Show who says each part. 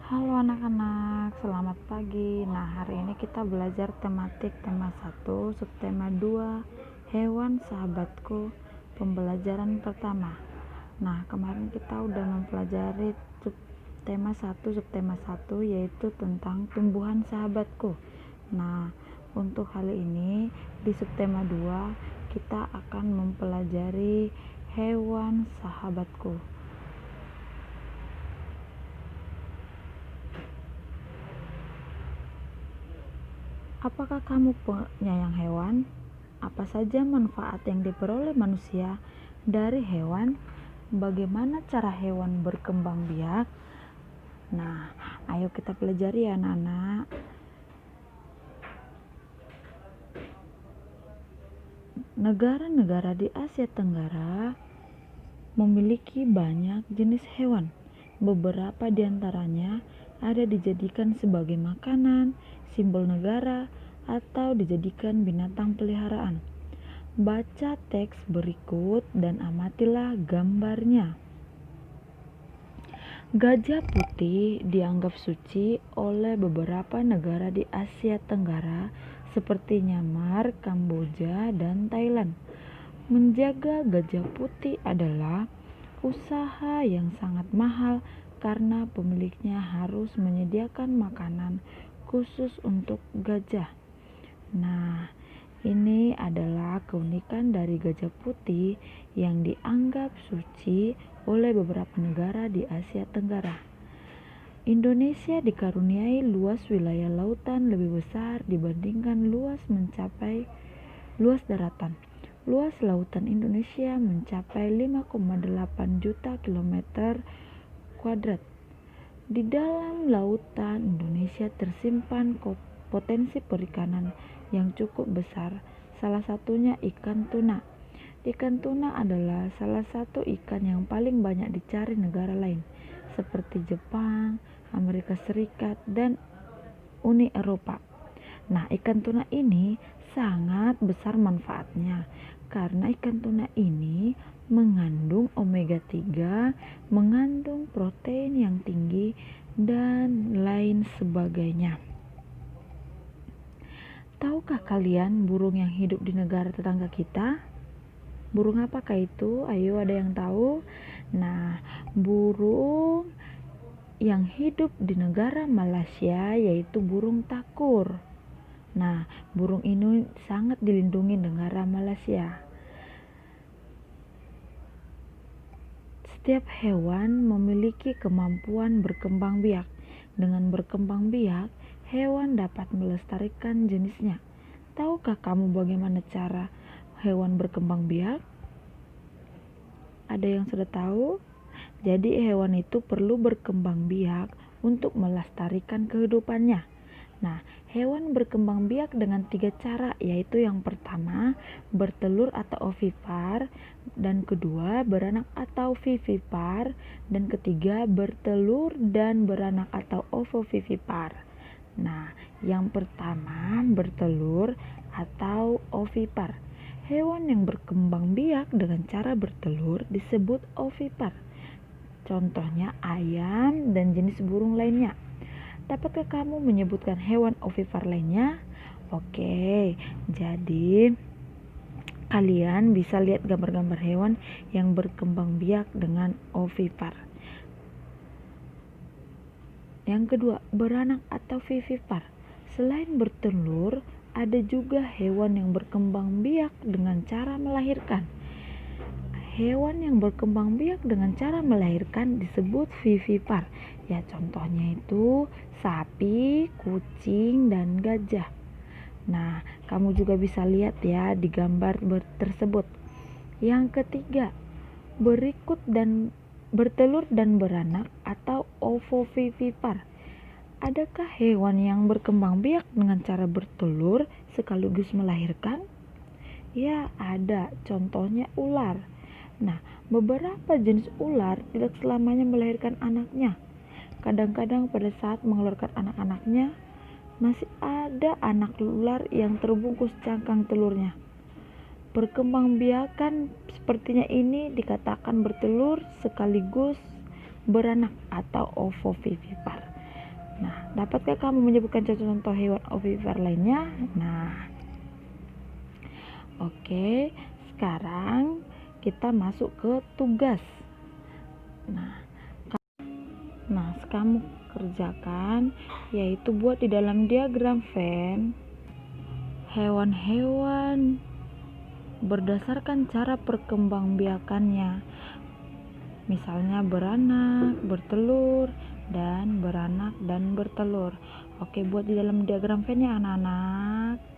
Speaker 1: Halo anak-anak, selamat pagi. Nah, hari ini kita belajar tematik tema 1, subtema 2, hewan sahabatku, pembelajaran pertama. Nah, kemarin kita udah mempelajari subtema 1, subtema 1 yaitu tentang tumbuhan sahabatku. Nah, untuk kali ini di subtema 2 kita akan mempelajari hewan sahabatku. Apakah kamu penyayang hewan? Apa saja manfaat yang diperoleh manusia dari hewan? Bagaimana cara hewan berkembang biak? Nah, ayo kita pelajari ya anak-anak. Negara-negara di Asia Tenggara memiliki banyak jenis hewan. Beberapa di antaranya ada dijadikan sebagai makanan, simbol negara, atau dijadikan binatang peliharaan. Baca teks berikut dan amatilah gambarnya. Gajah putih dianggap suci oleh beberapa negara di Asia Tenggara seperti Myanmar, Kamboja, dan Thailand. Menjaga gajah putih adalah usaha yang sangat mahal karena pemiliknya harus menyediakan makanan khusus untuk gajah. Nah, ini adalah keunikan dari gajah putih yang dianggap suci oleh beberapa negara di Asia Tenggara. Indonesia dikaruniai luas wilayah lautan lebih besar dibandingkan luas daratan. Luas lautan Indonesia mencapai 5,8 juta kilometer kuadrat. Di dalam lautan Indonesia tersimpan potensi perikanan yang cukup besar, salah satunya ikan tuna. Ikan tuna adalah salah satu ikan yang paling banyak dicari negara lain, seperti Jepang, Amerika Serikat, dan Uni Eropa. Nah, ikan tuna ini sangat besar manfaatnya karena ikan tuna ini mengandung omega 3, mengandung protein yang tinggi, dan lain sebagainya. Tahukah kalian burung yang hidup di negara tetangga kita? Burung apakah itu? Ayo, ada yang tahu? Nah, burung yang hidup di negara Malaysia yaitu burung takur. Nah, burung ini sangat dilindungi negara Malaysia. Setiap hewan memiliki kemampuan berkembang biak. Dengan berkembang biak, hewan dapat melestarikan jenisnya. Tahukah kamu bagaimana cara hewan berkembang biak? Ada yang sudah tahu? Jadi hewan itu perlu berkembang biak untuk melestarikan kehidupannya. Nah, hewan berkembang biak dengan 3 cara, yaitu yang pertama bertelur atau ovipar, dan kedua beranak atau vivipar, dan ketiga bertelur dan beranak atau ovovivipar. Nah, yang pertama bertelur atau ovipar. Hewan yang berkembang biak dengan cara bertelur disebut ovipar. Contohnya ayam dan jenis burung lainnya. Dapatkah kamu menyebutkan hewan ovipar lainnya? Oke, jadi kalian bisa lihat gambar-gambar hewan yang berkembang biak dengan ovipar. Yang kedua, beranak atau vivipar. Selain bertelur, ada juga hewan yang berkembang biak dengan cara melahirkan. Hewan yang berkembang biak dengan cara melahirkan disebut vivipar. Ya, contohnya itu sapi, kucing, dan gajah. Nah, kamu juga bisa lihat ya di gambar tersebut. Yang ketiga, bertelur dan beranak atau ovovivipar. Adakah hewan yang berkembang biak dengan cara bertelur sekaligus melahirkan? Ya, ada. Contohnya ular. Nah, beberapa jenis ular tidak selamanya melahirkan anaknya. Kadang-kadang pada saat mengeluarkan anak-anaknya, masih ada anak ular yang terbungkus cangkang telurnya. Perkembangbiakan sepertinya ini dikatakan bertelur sekaligus beranak atau ovovivipar. Nah, dapatkah kamu menyebutkan contoh hewan ovipar lainnya? Nah, oke, sekarang kita masuk ke tugas. Nah, kamu kerjakan, yaitu buat di dalam diagram Venn hewan-hewan berdasarkan cara perkembangbiakannya. Misalnya beranak, bertelur, dan beranak dan bertelur. Oke, buat di dalam diagram Venn ya anak-anak.